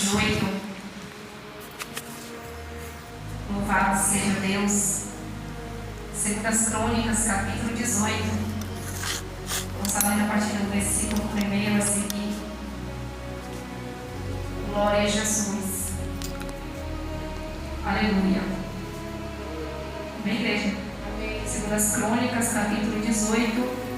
18. Louvado seja Deus. Segundas Crônicas, capítulo 18. Vamos estar lendo a partir do versículo 1 a seguir. Glória a Jesus. Aleluia. Amém, igreja? Amém. Segundas Crônicas, capítulo 18.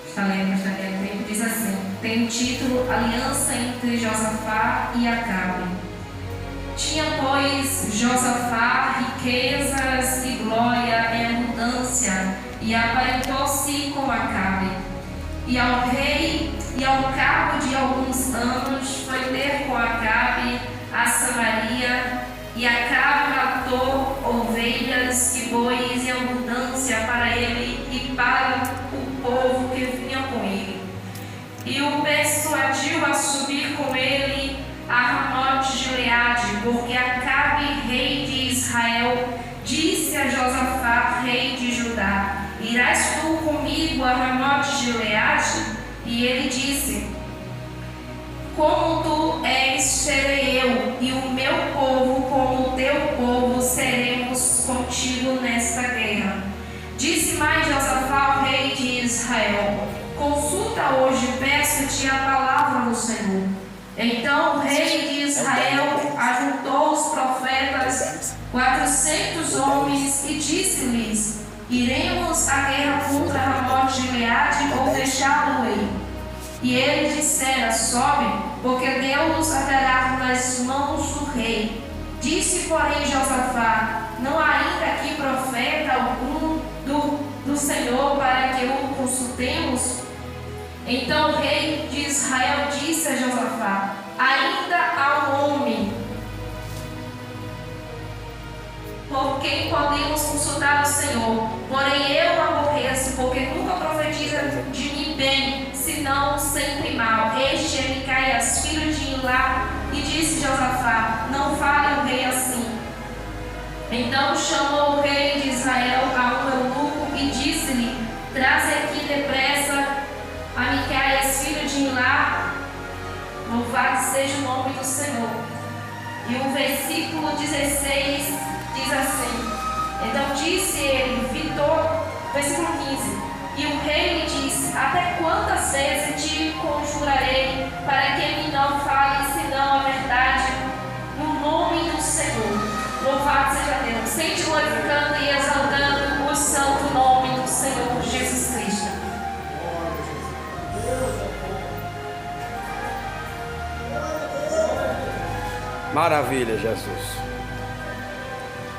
Está lendo, tempo. Diz assim: tem o título Aliança entre Josafá e Acabe. Tinha, pois, Josafá riquezas e glória em abundância, e aparentou-se com Acabe. E ao rei, e ao cabo de alguns anos, foi ter com Acabe a Samaria, e Acabe matou ovelhas e bois em abundância para ele e para o povo que vinha com ele. E o persuadiu a subir com ele a Ramote-Gileade, porque Acabe, rei de Israel, disse a Josafá, rei de Judá: irás tu comigo a Ramote-Gileade? E ele disse: como tu és, serei eu, e o meu povo como o teu povo, seremos contigo nesta guerra. Disse mais Josafá ao rei de Israel: consulta hoje, peço-te a palavra do Senhor. Então o rei de Israel ajuntou os profetas, 400 homens, e disse-lhes: iremos à guerra contra Ramote-Gileade ou deixá-lo-ei? E ele dissera: sobe, porque Deus a dará nas mãos do rei. Disse, porém, Josafá: não há ainda aqui profeta algum do Senhor para que o consultemos? Então o rei de Israel disse a Josafá: ainda há um homem por quem podemos consultar o Senhor, porém eu aborreço, porque nunca profetiza de mim bem, senão sempre mal. Este é Micaias, filho de Ilá. E disse Josafá: não fale o rei assim. Então chamou o rei de Israel a um eunuco e disse-lhe: traze aqui depressa a Micaias, filho de Ilá. Louvado seja o nome do Senhor. E o versículo 16 diz assim: então disse ele, versículo 15: e o rei lhe disse: até quantas vezes te conjurarei para que me não fale senão a verdade no nome do Senhor? Louvado seja Deus. Sente glorificando e exaltando o santo nome do Senhor Jesus Cristo. Maravilha, Jesus.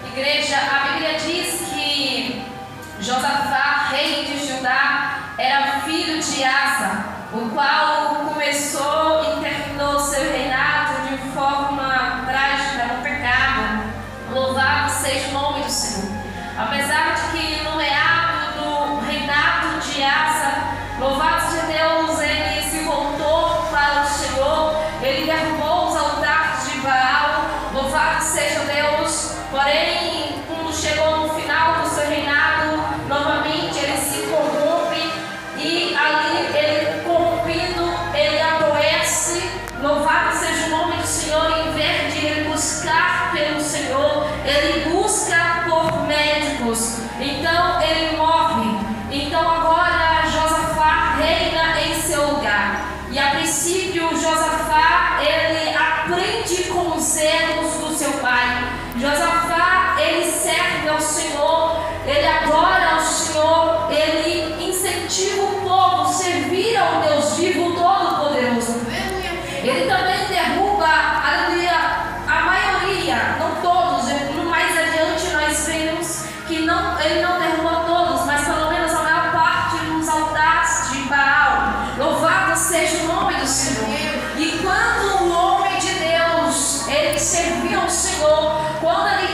Igreja, a Bíblia diz que Josafá, rei de Judá, era filho de Asa, o qual começou e terminou seu reinado de forma trágica, no pecado. Louvado seja o nome do Senhor. Apesar de que no meado do reinado de Asa, louvado seja Deus, ele se voltou para o Senhor, ele derrubou os altares de Baal. Louvado seja Deus. Porém, quando chegou no final do seu reinado, novamente ele se corrompe, e ali ele corrompido, ele adoece. Louvado seja o nome do Senhor. Em vez de ele buscar pelo Senhor, ele busca por médicos. Então ele morre. Então agora Josafá reina em seu lugar. E a princípio Josafá, ele aprende com os erros do seu pai. Josafá, ele serve ao Senhor, ele adora ao Senhor, ele incentiva o povo a servir ao Deus vivo Todo-Poderoso. Ele também derruba, aleluia, a maioria, não todos. Mais adiante nós vemos que ele não derruba todos, mas pelo menos a maior parte dos altares de Baal. Louvado seja o nome do Senhor. E quando o homem de Deus, ele servia ao Senhor, quando ele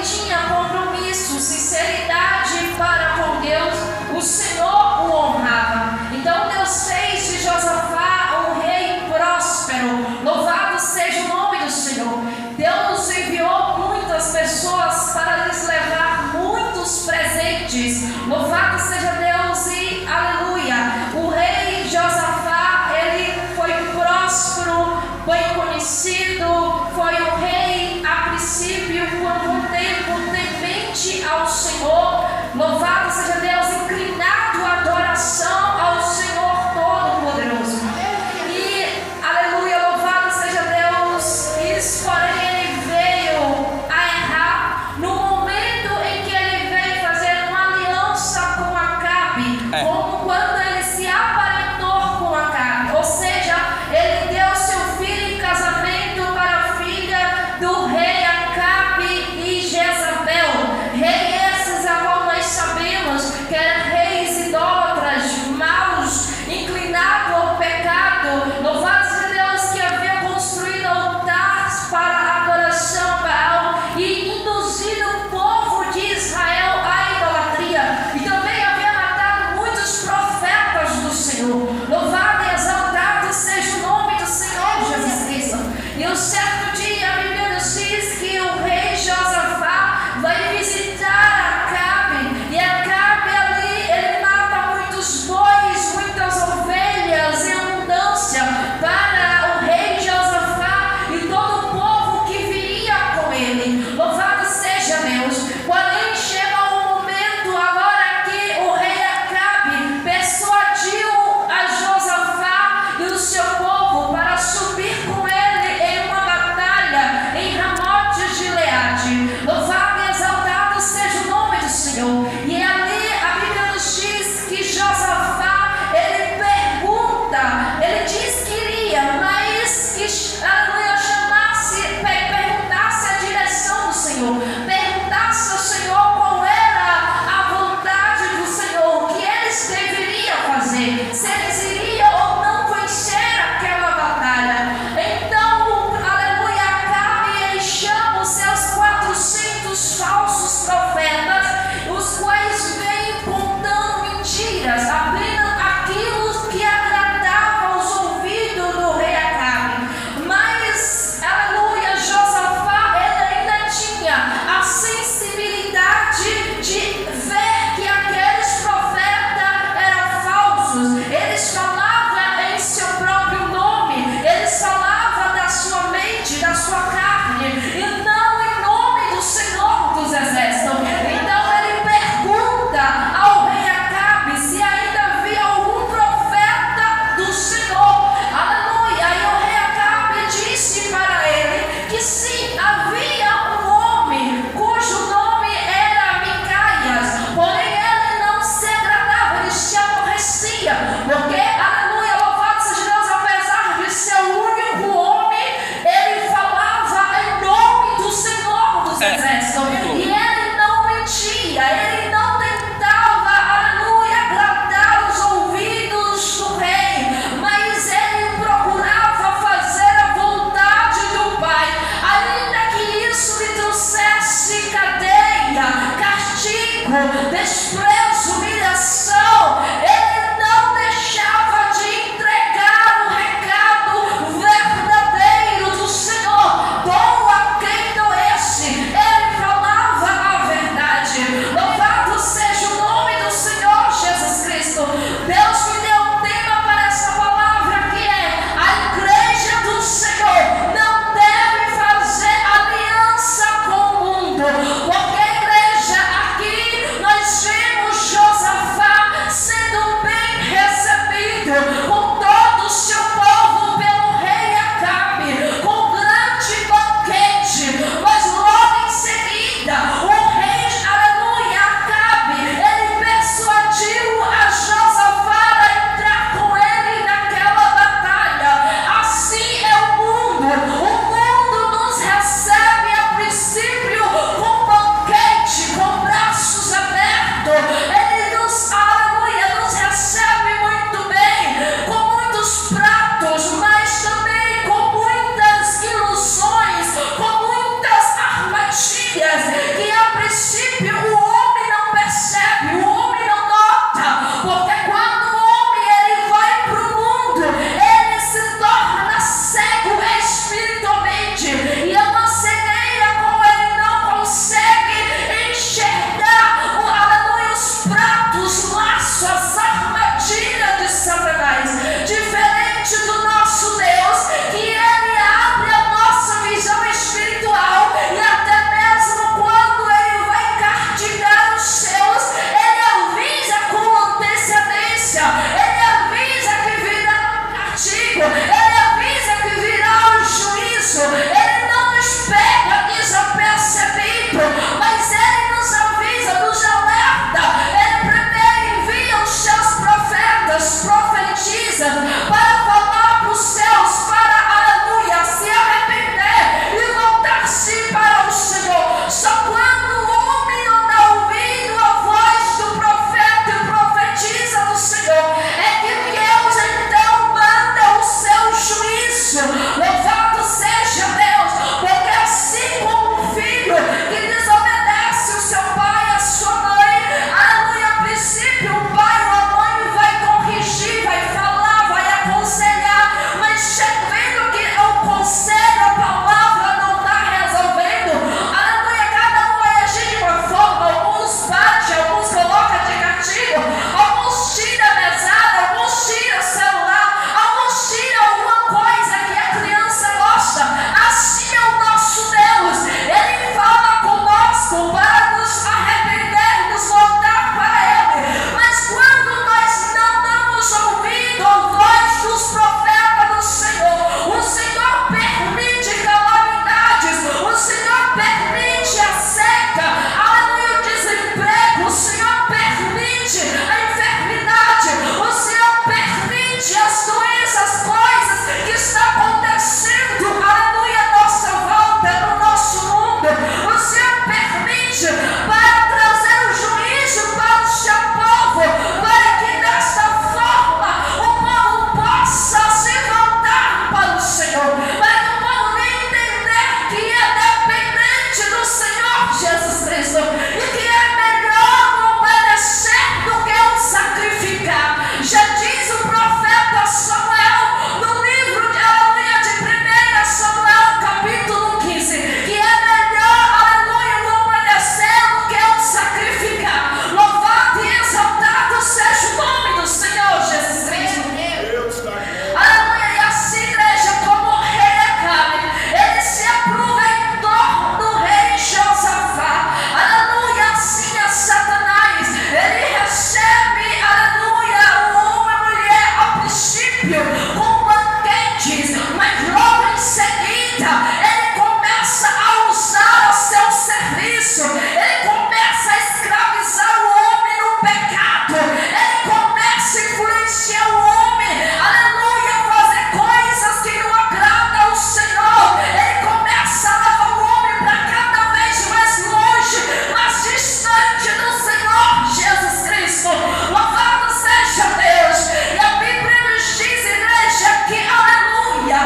diferentes, mas logo em seguida ele começa a usar a seu serviço, ele começa a escravizar o homem no pecado, ele começa a influenciar o homem, aleluia, a fazer coisas que não agradam ao Senhor, ele começa a levar o homem para cada vez mais longe, mais distante do Senhor Jesus Cristo. Louvado seja Deus. E a Bíblia nos diz, igreja, que aleluia,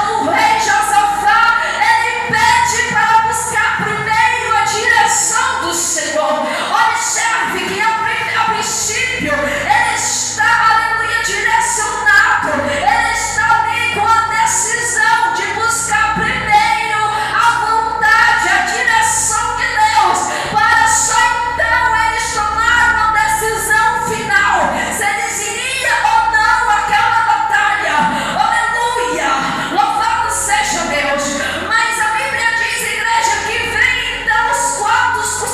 o rei Josafá, ele pede para buscar primeiro a direção do Senhor. Observe que a princípio ele está, aleluia, direcionado, ele está ali com a decisão de buscar primeiro a vontade, a direção de Deus, para só então eles tomarem uma decisão final, se eles iriam ou não àquela batalha. Aleluia, louvado seja Deus. Mas a Bíblia diz, igreja, que vem então os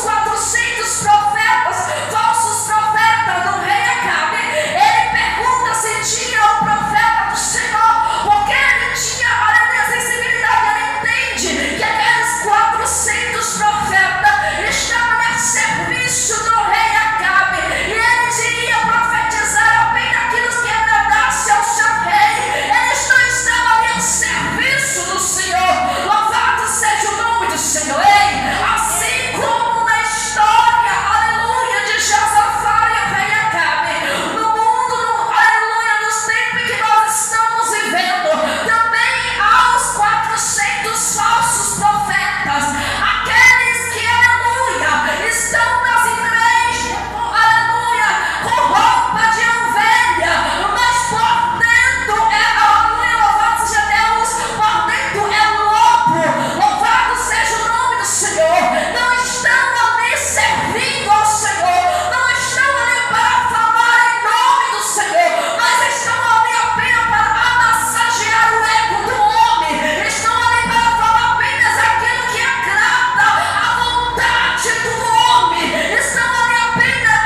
400 profetas, falsos profetas do rei Acabe. Ele pergunta se tinha o profeta do Senhor, porque ele tinha a sensibilidade, ele entende que aqueles 400 profetas estavam a serviço do rei Acabe, e eles iriam profetizar apenas aquilo que agradasse ao seu rei. Eles não estavam ali a serviço do Senhor. Louvado seja o nome do Senhor. Ei, assim como na história, aleluia, de Josafá e o rei Acabe, no mundo, aleluia, nos tempos que nós estamos vivendo, também há os 400 falsos profetas, aqueles que, aleluia, estão nas igrejas, aleluia, com roupa de ovelha, mas por dentro aleluia, louvado seja Deus, por dentro é lobo. Louvado seja o nome do Senhor. Não estão ali servindo ao Senhor, não estão ali para falar em nome do Senhor, mas estão ali apenas para massagear o ego do homem, estão ali para falar apenas aquilo que agrada a vontade do homem, estão ali apenas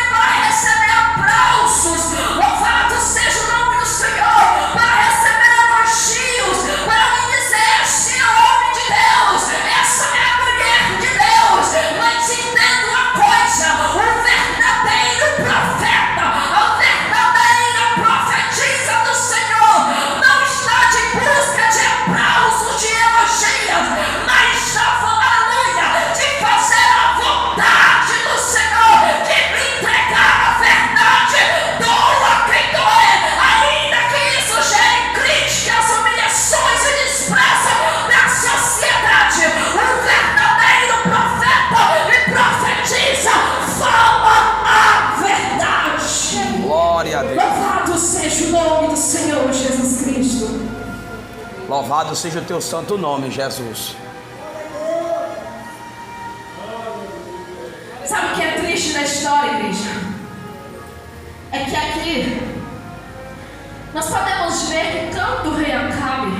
para receber aplausos. Louvado seja o nome do Senhor, para receber elogios, para me dizer: esse é o homem de Deus, essa é a mulher de Deus. Mas entenda uma coisa: o verdadeiro profeta, a verdadeira profetisa do Senhor não está de busca de aplausos, de elogios, mas está, aleluia, de fazer a vontade do Senhor, de entregar a verdade, doa quem doer, ainda que isso gere críticas, humilhações e desprezo da sociedade. O verdadeiro profeta e profetiza fala a verdade. Glória a Deus. Louvado seja o nome do Senhor Jesus Cristo. Louvado seja o teu santo nome, Jesus. Sabe o que é triste da história, igreja? É que aqui nós podemos ver que tanto o rei Acabe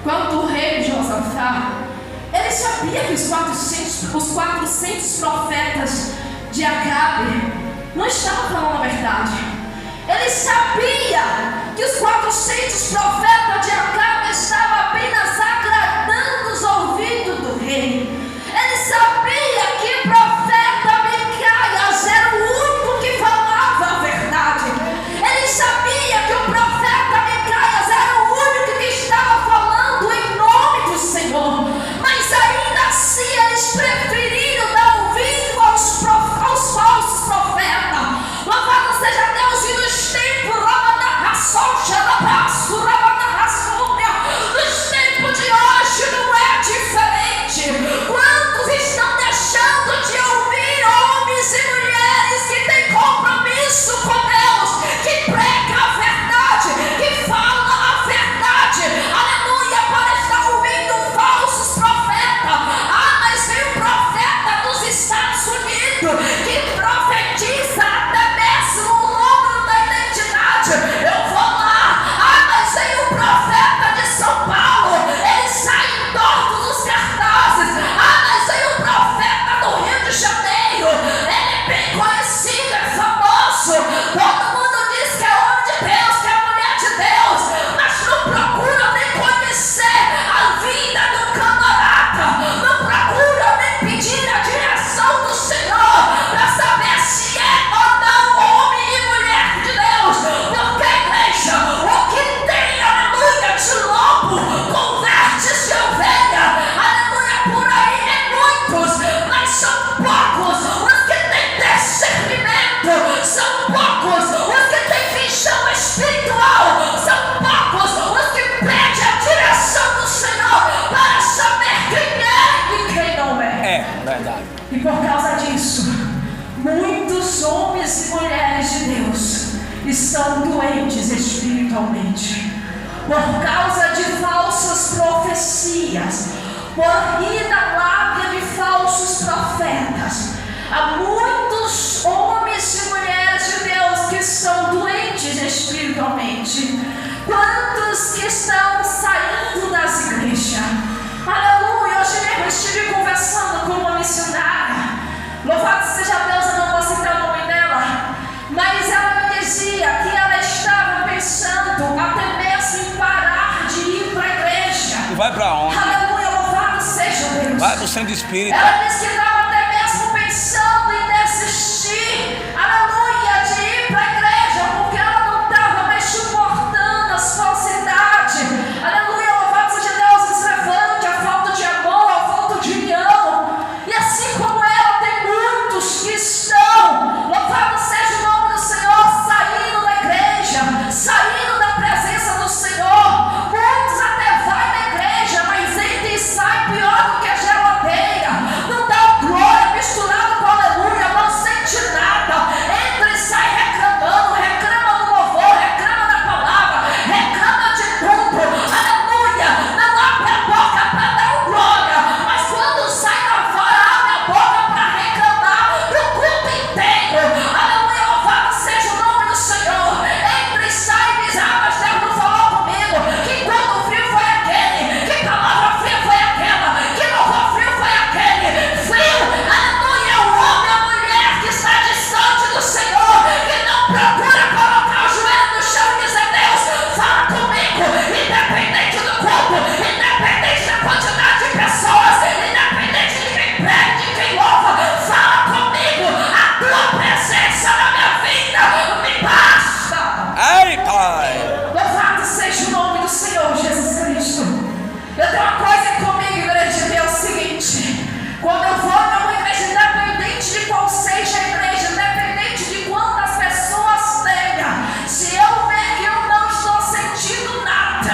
quanto o rei Josafá, ele sabia que os 400 profetas de Acabe não estavam falando a verdade. Ele sabia que os 400 profetas de Acabe estavam apenas agradando os ouvidos do rei. Ele sabia que o profeta Micaias era o único que falava a verdade. Ele sabia que o profeta Micaias era o único que estava falando em nome do Senhor. Mas ainda assim eles preferiram dar ouvido aos falsos profetas. Louvado seja Deus. E nos tempos da raça, da basura, espiritualmente, por causa de falsas profecias, por ir na lábia de falsos profetas. Há muitos homens e mulheres de Deus que são doentes espiritualmente. Quantos que estão saindo das igrejas? Aleluia! Hoje mesmo estive conversando com uma missionária. Louvado seja Deus, eu não vou citar o nome dela, mas ela me dizia que ela estava pensando até mesmo em parar de ir para a igreja. E vai para onde? Aleluia! Louvado seja Deus. Vai para o centro espírita. Ela disse que estava até mesmo pensando em desistir, aleluia, de ir para a igreja, porque ela não estava mais suportando as falsidades. Aleluia, louvado seja Deus, deslevante, a falta de amor, a falta de união. E assim como ela, tem muitos que estão, louvado seja o nome do Senhor, saindo da igreja, saindo da presença do Senhor. Muitos até vão na igreja, mas entra e sai pior do que a geladeira. Não dá glória, misturado com aleluia, não sente nada. Entra e sai reclamando, reclama do louvor, reclama da palavra, reclama de tudo. Aleluia, não abre a boca para dar glória, mas quando sai lá fora, abre a boca para reclamar do culto inteiro. Aleluia, louvado seja o nome do Senhor. Entra e sai e diz: ah, mas Deus não falou comigo. Que culto frio foi aquele? Que palavra fria foi aquela? Que louvor frio foi aquele? Frio, aleluia, é o homem e a mulher que está distante do Senhor, que não procura colocar o joelho no chão e dizer: Deus, fala comigo, independente do culto, independente da quantidade de pessoas, independente de quem prega, de quem louva, fala comigo, a tua presença na minha vida me basta. Ei, Pai! Louvado seja o nome do Senhor Jesus Cristo. Eu tenho uma coisa comigo, igreja, é o seguinte: quando eu vou numa igreja, independente de qual seja a igreja, independente de quantas pessoas tenha, se eu ver que eu não estou sentindo nada,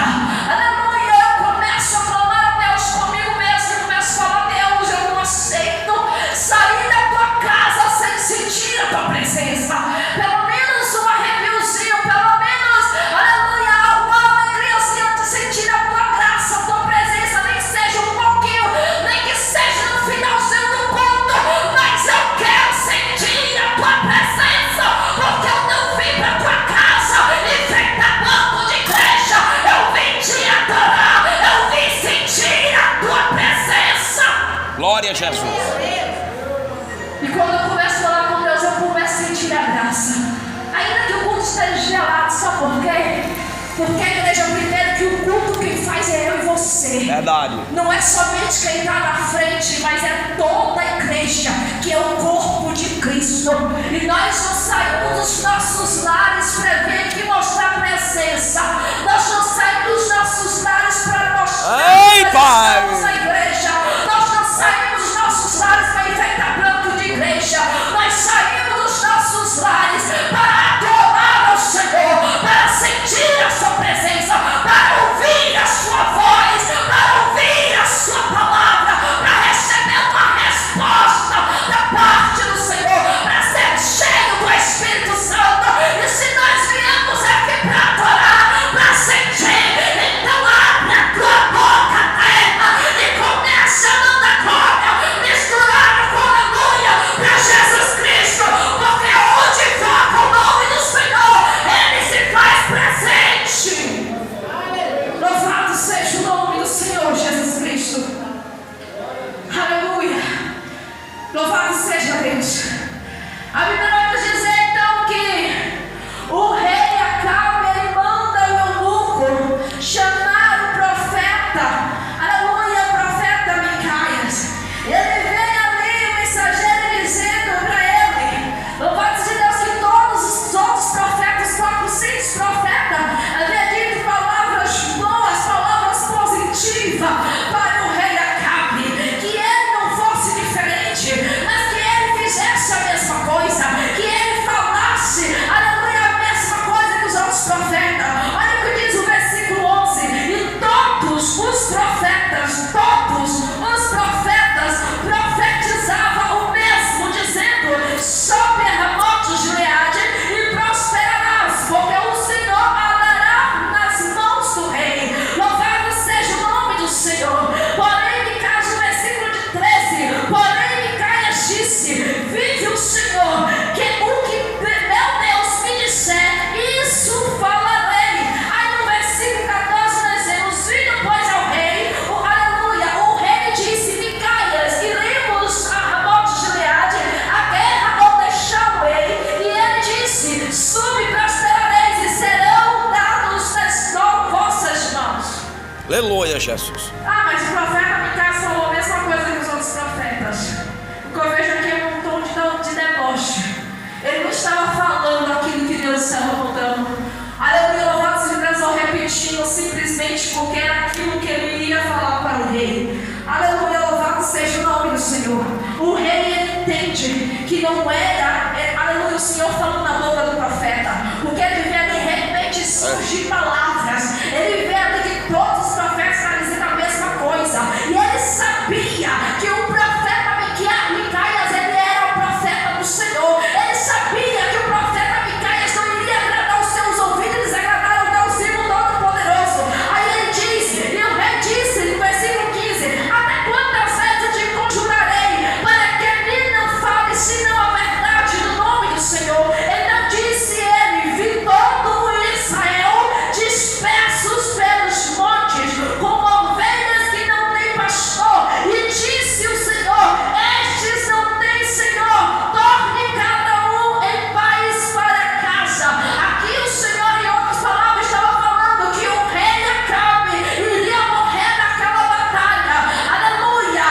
aleluia, eu começo a clamar a Deus comigo mesmo, eu começo a falar: Deus, eu não aceito sair da tua casa sem sentir a tua presença. Pelo menos um arrepiozinho, pelo menos, aleluia, uma alegriazinha de sentir a tua graça, a tua presença, nem que seja um pouquinho, nem que seja no finalzinho do culto, mas eu quero sentir a tua presença, porque eu não vim para tua casa enfrentar banco de igreja, eu vim te adorar, eu vim sentir a tua presença. Glória a Jesus. E quando eu começo a falar com Deus, eu começo a sentir a graça. Ainda que o culto esteja gelado, sabe por quê? Porque a igreja, primeiro, que o culto quem faz é eu e você. Verdade. Não é somente quem está na frente, mas é toda a igreja, que é o corpo de Cristo. E nós não saímos dos nossos lares para ver aqui mostrar a presença. Nós não saímos dos nossos lares para mostrar Ei, que nós Pai! estamos na igreja. Nós não saímos dos nossos lares para enfeitar branco de igreja. Nós saímos dos nossos lares para adorar ao Senhor, para sentir a sua presença, para ouvir a sua voz, para ouvir a sua palavra, para receber uma resposta da parte do Senhor, para ser cheio do Espírito Santo. E se nós viemos aqui para adorar, para sentir, Aleluia, Jesus. Mas o profeta Micaías falou a mesma coisa que os outros profetas. O que eu vejo aqui é um tom de deboche. Ele não estava falando aquilo que Deus estava mandando. Aleluia, louvado seja Deus, ou repetindo simplesmente porque era aquilo que ele ia falar para o rei. Aleluia, louvado seja o nome do Senhor. O rei, ele entende que não era, aleluia, o Senhor falando na boca do profeta, porque ele vê de repente surgir palavras. Ele vê ali que todos os profetas estavam dizendo a mesma coisa. E ele sabia que o profeta Micaías, ele era o profeta do Senhor. Ele sabia que o profeta Micaías não iria agradar os seus ouvidos, eles agradaram o Deus vivo Todo-Poderoso. Aí ele diz, e o rei disse no versículo 15: até quantas vezes te conjurarei para que mim não fale senão a verdade no nome do Senhor? Então disse ele: vi todo Israel dispersos pelos montes, como ovelhas que não têm pastor. E disse o Senhor: estes não têm Senhor, torne cada um em paz para casa. Aqui o Senhor, em outras palavras, estava falando que o rei Acabe iria morrer naquela batalha. Aleluia!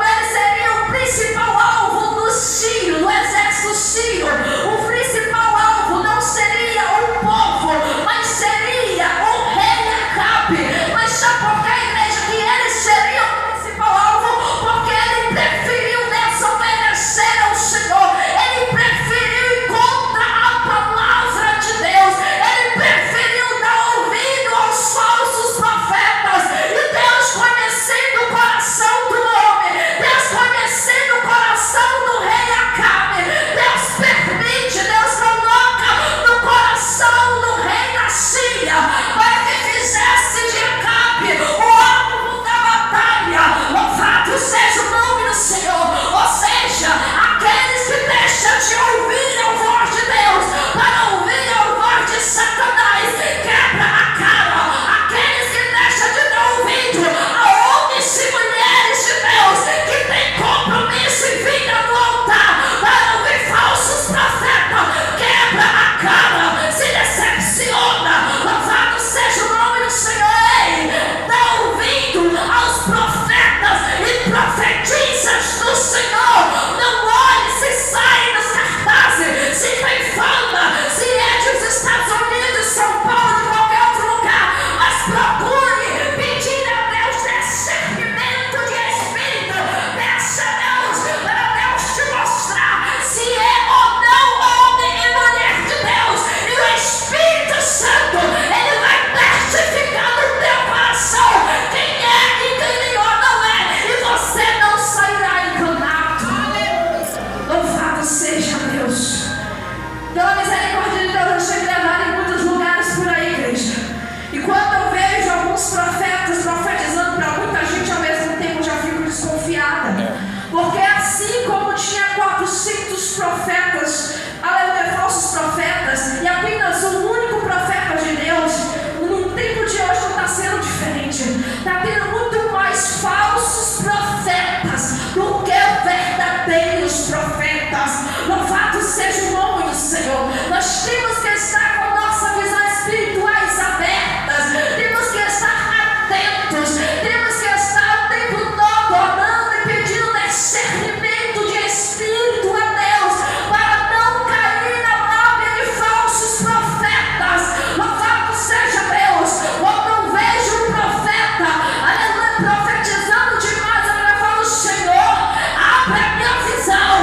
Ele seria o principal alvo do Sírio, do exército sírio. O principal alvo não seria o povo, mas seria o rei Acabe. Mas sabe por que, igreja, que ele seria o principal alvo? Porque ele preferiu desobedecer ao Senhor. Ele preferiu ir contra a palavra de Deus. Ele preferiu dar ouvido aos falsos profetas. E Deus, conhecendo o coração do homem, Deus conhecendo o coração do rei Acabe, Deus permite, Deus coloca no coração do rei da Síria para que fizesse de Acabe o alvo da batalha. Louvado seja o nome do Senhor. Ou seja, aqueles que deixam de ouvir a voz de Deus para ouvir a voz de Satanás, quebra a cara. Aqueles que deixam de dar ouvido a homens e mulheres de Deus que têm compromisso e vida no altar para ouvir falsos profetas, quebra a cara, se decepciona. Louvado seja o nome do Senhor. Ei, dá ouvido aos profetas e profetizas do Senhor. Não olhe se sai nos cartazes, se tem fama, se é dos Estados Unidos, São Paulo, de qualquer outro lugar, mas procure pedir a Deus discernimento de espírito. Peça a Deus para Deus te mostrar se é ou não homem e mulher de Deus. E o Espírito Santo, ele vai testificar no teu coração quem é e quem não é, e você não sairá enganado. Louvado seja Deus. Pela misericórdia de Deus, eu estou gravado em muitos lugares por aí, igreja. E quando eu vejo alguns profetas profetizando para muita gente ao mesmo tempo, eu já fico desconfiada. Porque assim como tinha 400 profetas, aleluia, falsos profetas, e apenas um único profeta de Deus, no tempo de hoje não está sendo diferente. Está tendo muito mais falsos profetas do que verdadeiros profetas. Louvado seja o nome do Senhor. Nós temos que estar com nossa visão espirituais abertas. Temos que estar atentos. Temos que estar o tempo todo orando e pedindo discernimento de espírito a Deus, para não cair na lábia de falsos profetas. Louvado seja Deus. Quando eu vejo um profeta, aleluia, profetizando demais, eu falo: Senhor, abre a minha visão.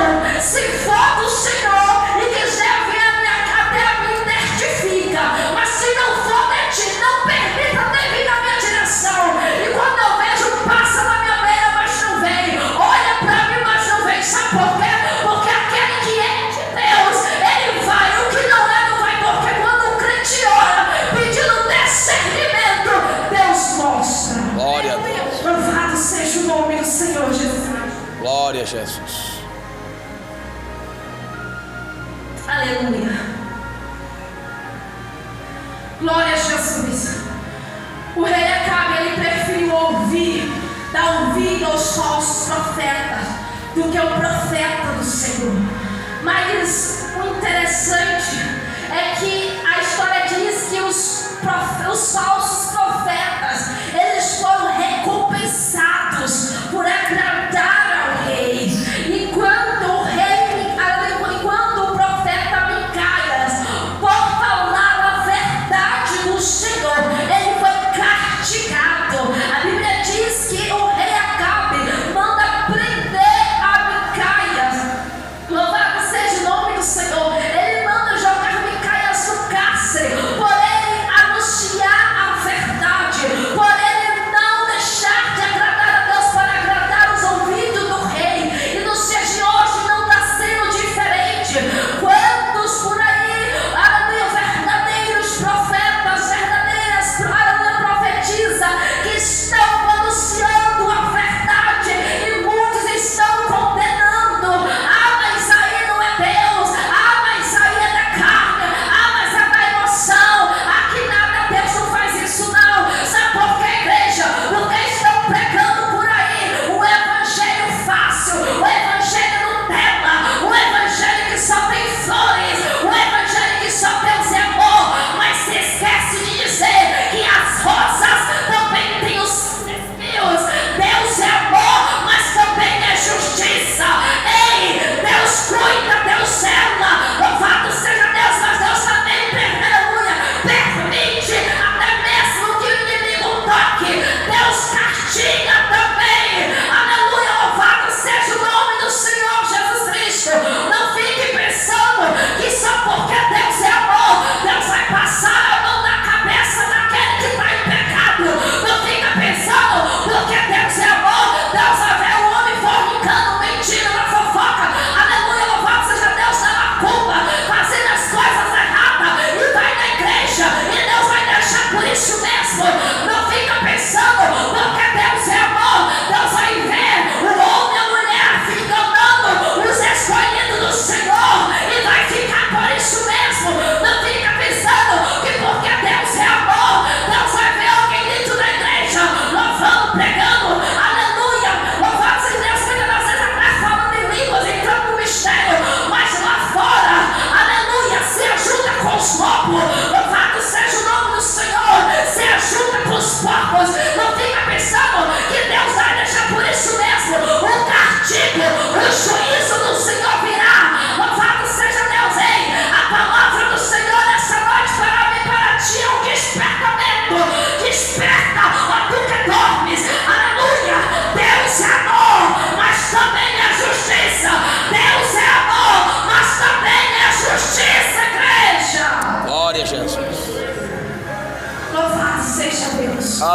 Se for do Senhor e quiser ver a minha cadeia, me identifica. Mas se não for de ti, não permita nem vir na minha direção. E quando eu vejo, passa na minha beira, mas não vem. Olha pra mim, mas não vem. Sabe por quê? Porque aquele que é de Deus, ele vai. O que não é, não vai. Porque quando o crente ora pedindo discernimento, Deus mostra. Glória a Deus. Louvado seja o nome do Senhor Jesus. Glória a Jesus. Aleluia. Glória a Jesus. O rei Acabe, ele preferiu dar ouvido aos falsos profetas do que ao profeta do Senhor. Mas o interessante é que a história diz que os falsos profetas, eles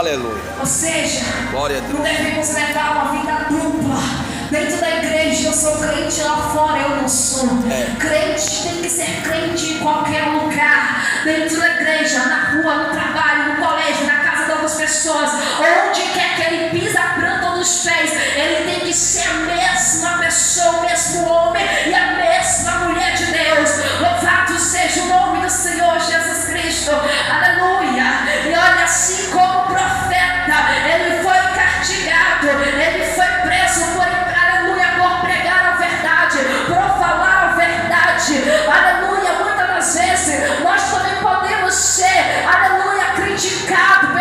Aleluia. Ou seja, Glória a não Deus. devemos levar uma vida dupla. Dentro da igreja eu sou crente, lá fora eu não sou. Crente tem que ser crente em qualquer lugar. Dentro da igreja, na rua, no trabalho, no colégio, na casa de outras pessoas, onde quer que ele pisa a planta dos pés, ele tem que ser a mesma pessoa, o mesmo homem e a mesma mulher de Deus. Louvado seja o nome do Senhor Jesus Cristo. Aleluia. E olha, assim como o profeta, ele foi castigado, ele foi preso por pregar a verdade, por falar a verdade. Aleluia. Muitas das vezes nós também podemos ser, aleluia, criticados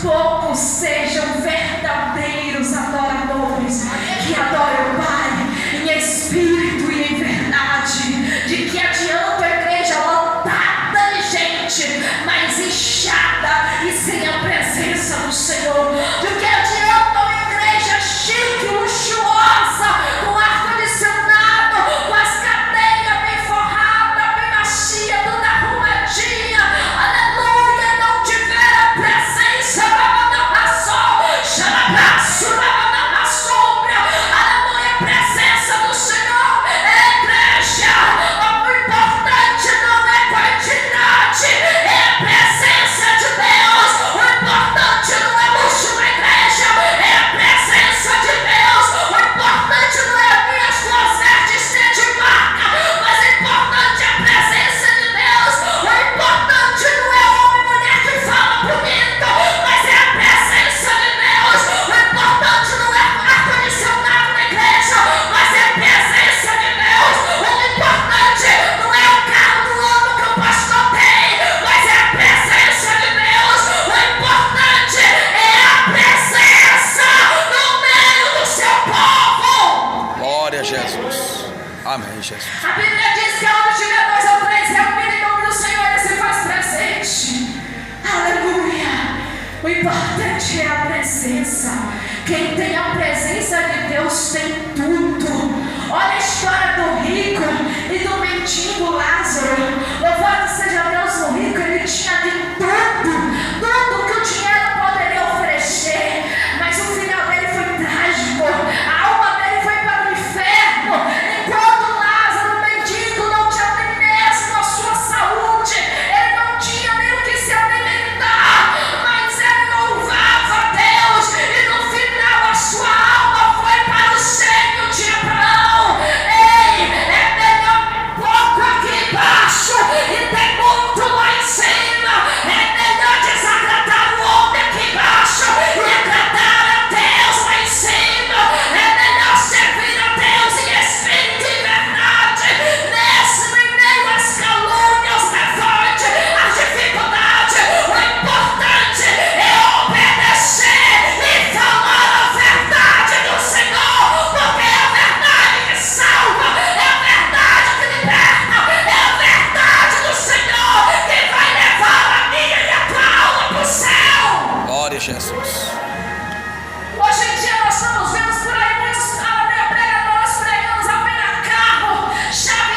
poucos sejam verdadeiros adoradores, que adoram o Pai em espírito e em verdade. De que adianta a igreja lotada de gente, mas inchada e sem a presença do Senhor? De que adianta uma igreja chique, luxuosa, com ar-condicionado, com as cadeiras bem forradas, bem macia, toda arrumadinha, aleluia, não tiver a presença, aleluia, a presença do Senhor? Igreja, o importante não é quantidade, é a presença de Deus. O importante não é luxo na igreja, é a presença de Deus. O importante não é as minhas duas vestes ser de marca, mas o importante é a presença de Deus. O importante não é homem e mulher que fala bonito, mas é a presença de Deus. O importante não é ar-condicionado na igreja, mas é a presença de Deus. O importante não é o carro do ano que o pastor tem, mas é a presença de Deus. O importante é a presença no meio do seu povo. Glória a Jesus. Amém, Jesus. A Bíblia diz que onde tiver dois ou três reunidos em nome do Senhor, Ele se faz presente. Aleluia. O importante é a presença. Quem tem a presença de Deus tem tudo. Olha a história do rico e do mendigo Lázaro. Louvado seja Deus, o rico, ele tinha de tudo que o dinheiro poderia oferecer, mas o final dele foi trágico. A alma dele foi para o inferno, enquanto Lázaro, o mendigo, não tinha nem mesmo a sua saúde, ele não tinha nem o que se alimentar, mas ele louvava a Deus, e no final a sua alma foi para o seio de Abraão. Ei, é melhor pouco aqui embaixo e tem muito lá em cima. É melhor desagradar o homem aqui embaixo e agradar a Deus lá em cima. É melhor servir a Deus em espírito e verdade. Nesse meio às calúnias, aos levantes, às dificuldades, o importante é obedecer e falar a verdade do Senhor, porque é a verdade que salva, é a verdade que liberta, é a verdade do Senhor que vai levar a minha e a tua alma para o céu. Glória a Jesus. Hoje em dia nós estamos vendo por aí muitos pregadores pregando apenas carro, chave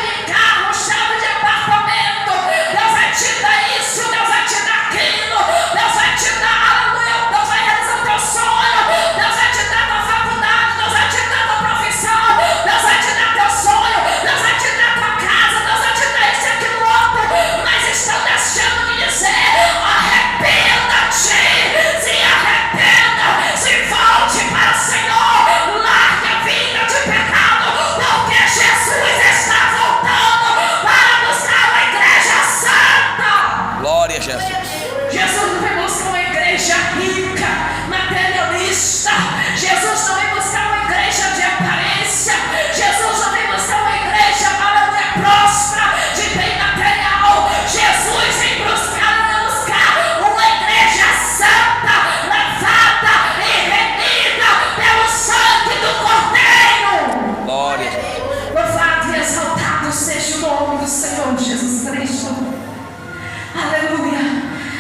de apartamento. Deus vai te dar isso, Deus vai te dar aquilo, Deus vai te dar, aleluia, Deus vai realizar o teu sonho, Deus vai te dar tua faculdade, Deus vai te dar tua profissão, Deus vai te dar teu sonho, Deus vai te dar tua casa, Deus vai te dar isso e aquilo outro, mas estão deixando de dizer: arrependa-te, se arrependa, se volte para o Senhor, largue a vida de pecado, porque Jesus está voltando para buscar uma igreja santa. Glória a Jesus. Jesus não vem buscar uma igreja rica, materialista. Jesus não vem buscar uma igreja de aparência. Jesus não vem buscar uma igreja, aleluia, próspera, de bem material. Jesus vem buscar uma igreja santa, lavada e remida pelo sangue do Cordeiro. Glória a Jesus. Louvado e exaltado seja o nome do Senhor Jesus Cristo. Aleluia.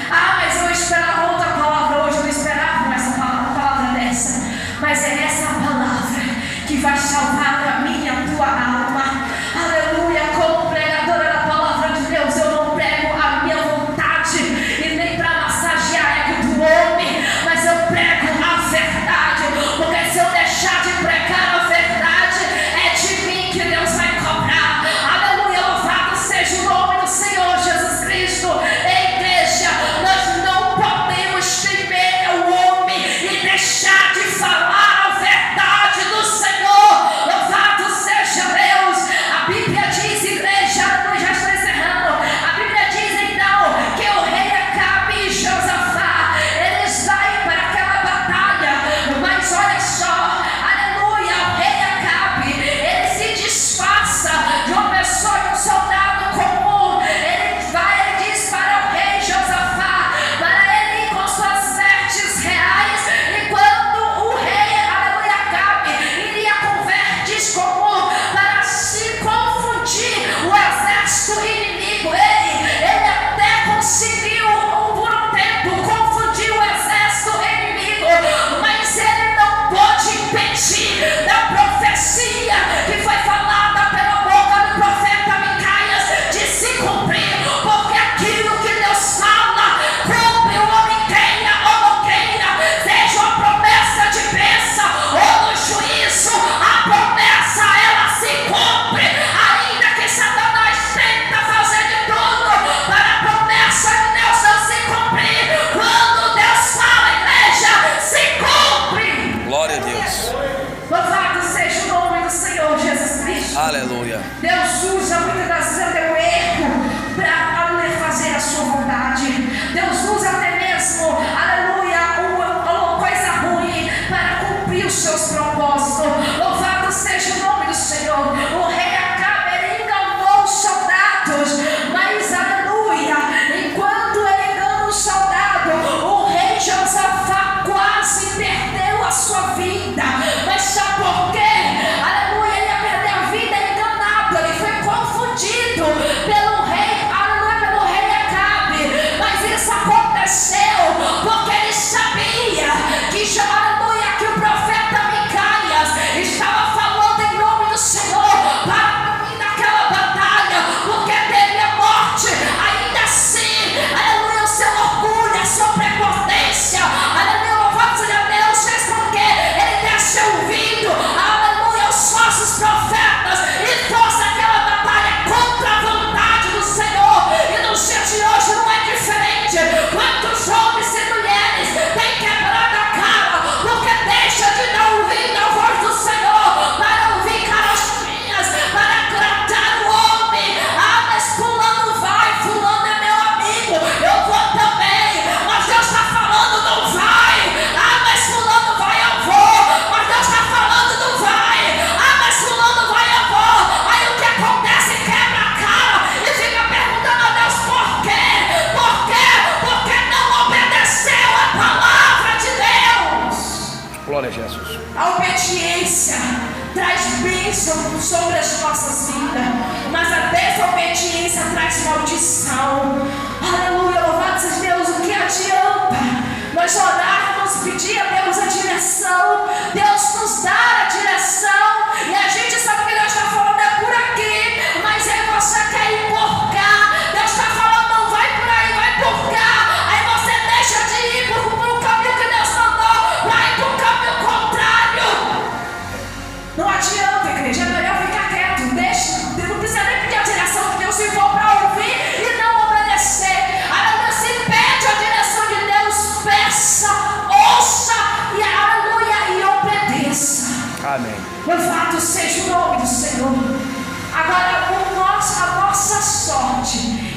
Mas eu esperava outra palavra hoje, eu não esperava essa palavra dessa. Mas é essa palavra que vai salvar a minha e a tua alma. Aleluia. Como pregadora da palavra de Deus, eu não prego a minha vontade e nem para massagear ego do homem, mas eu prego a verdade. Porque se eu deixar de pregar a verdade, é de mim que Deus vai cobrar. Aleluia. Louvado seja o nome do Senhor Jesus Cristo. Igreja, nós não podemos temer o homem e deixar de falar a verdade do Senhor.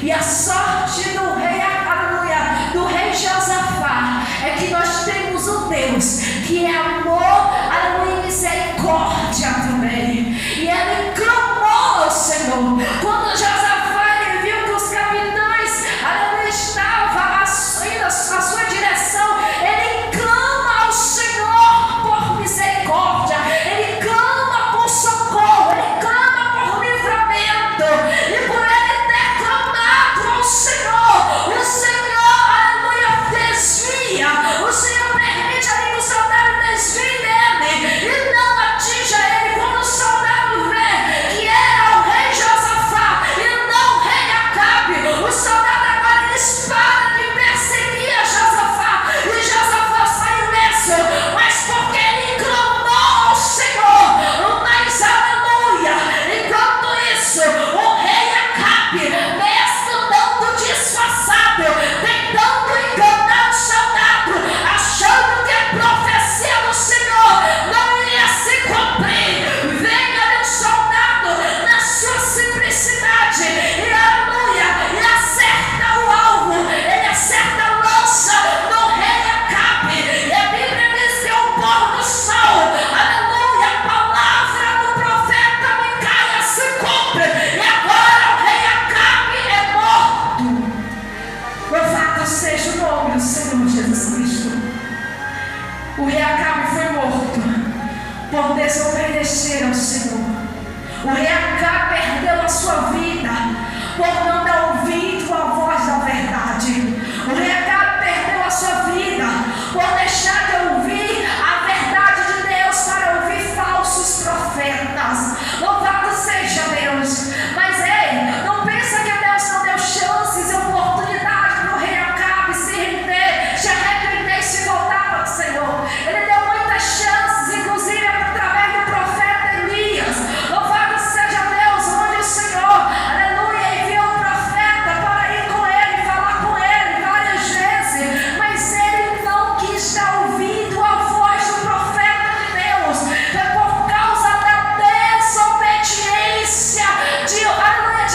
E a sorte do rei, aleluia, do rei Josafá, é que nós temos um Deus que é amor, aleluia, e misericórdia também. E ele clamou ao Senhor. Quando Josafá ele viu que os capitães, aleluia, estavam indo à sua direção, ele clama ao Senhor por misericórdia, ele clama por socorro, ele clama por livramento. E por ele ter clamado ao Senhor, o Senhor, aleluia, desvia, o Senhor permite ali que o soldado desvie dele e não atinja ele. Quando o soldado vê que era o rei Josafá e não o rei Acabe, o soldado agora eles param de perseguir a Josafá e Josafá sai ileso, mas porque ele clamou ao Senhor. Mas aleluia, enquanto isso o rei Acabe, mesmo dando disfarçado, tentando enganar o soldado, achando que a profecia do Senhor não iria se cumprir, vem ali um soldado na sua simplicidade e aleluia, e acerta o alvo, ele acerta a lança do rei Acabe. E a Bíblia diz que o pôr do sol, aleluia, a palavra do profeta Micaia se cumpre, e agora o rei Acabe é morto. Louvado seja o nome do Senhor Jesus Cristo. O rei Acabe foi morto por desobedecer ao Senhor. O rei Acabe perdeu a sua vida por não dar ouvido à voz da verdade. O rei Acabe perdeu a sua vida por deixar de ouvir a verdade de Deus para ouvir falsos profetas. Louvado seja Deus. Mas ei, não pensa que Deus não deu chances e oportunidade para o rei Acabe se render, se arrepender e se voltar para o Senhor. Ele deu muitas chances, inclusive através do profeta Elias. Louvado seja Deus, onde o Senhor, aleluia, enviou o profeta para ir com ele, falar com ele várias vezes, mas ele não quis dar ouvido à voz do profeta de Deus. Foi por causa da desobediência de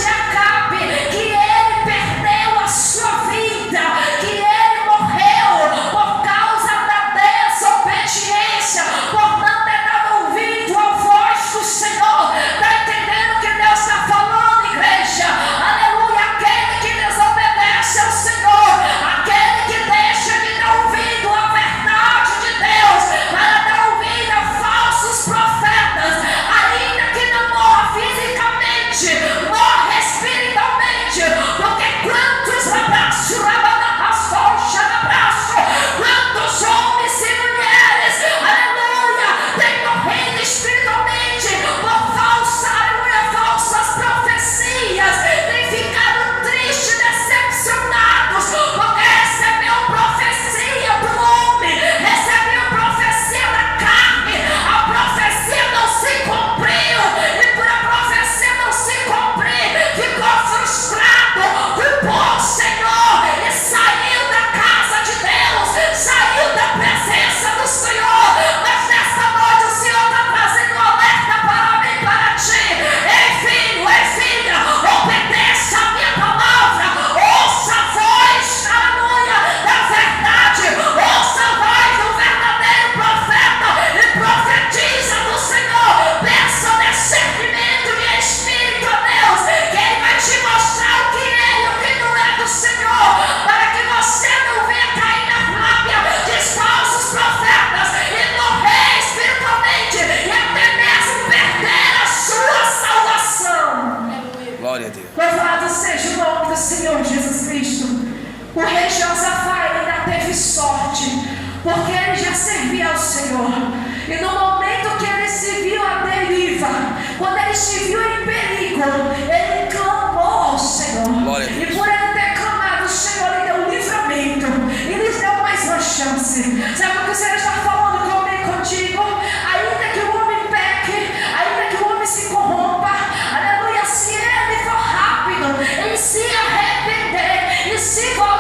Acabe que ele perdeu a sua vida, que ele morreu por causa da desobediência, por não ter dado ouvido à voz do Senhor. Está entendendo o que Deus está falando, igreja? Aleluia, aquele que desobedece ao Senhor, aquele que deixa de dar ouvido à verdade de Deus para dar ouvido a falsos profetas, ainda que não morra fisicamente, morre espiritualmente, porque quantos abraços, quantos homens e mulheres, aleluia, têm morrido espiritualmente por falsas profecias, têm ficado tristes, decepcionados, porque recebeu profecia do homem, recebeu profecia da carne, a profecia não se cumpriu, e por a profecia não se cumprir, ficou frustrado, culpou o Senhor e saiu da casa de Deus, saiu da presença do Senhor. Mas nesta noite o Senhor está trazendo um alerta para mim e para ti. Ei filho, ei filha, obedeça a minha palavra, ouça a voz, aleluia, da verdade, ouça a voz do verdadeiro profeta e profetiza do Senhor. Peça o discernimento de espírito a Deus, que Ele vai te mostrar o que é e o que não é do Senhor, para que você não venha cair na lábia de falsos profetas e morrer espiritualmente e até mesmo perder a sua salvação. Glória a Deus. Louvado seja o nome do Senhor Jesus Cristo. O rei Josafá ainda teve sorte, porque ele já servia ao Senhor. E no momento que ele se viu à deriva, quando ele se viu em perigo, ele clamou ao Senhor. Glória a Deus. E por ele ter clamado, o Senhor lhe deu livramento e lhes deu mais uma chance. Sabe o que o Senhor está falando comigo e contigo? Ainda que o homem peque, ainda que o homem se corrompa, aleluia, se ele for rápido em se arrepender e se voltar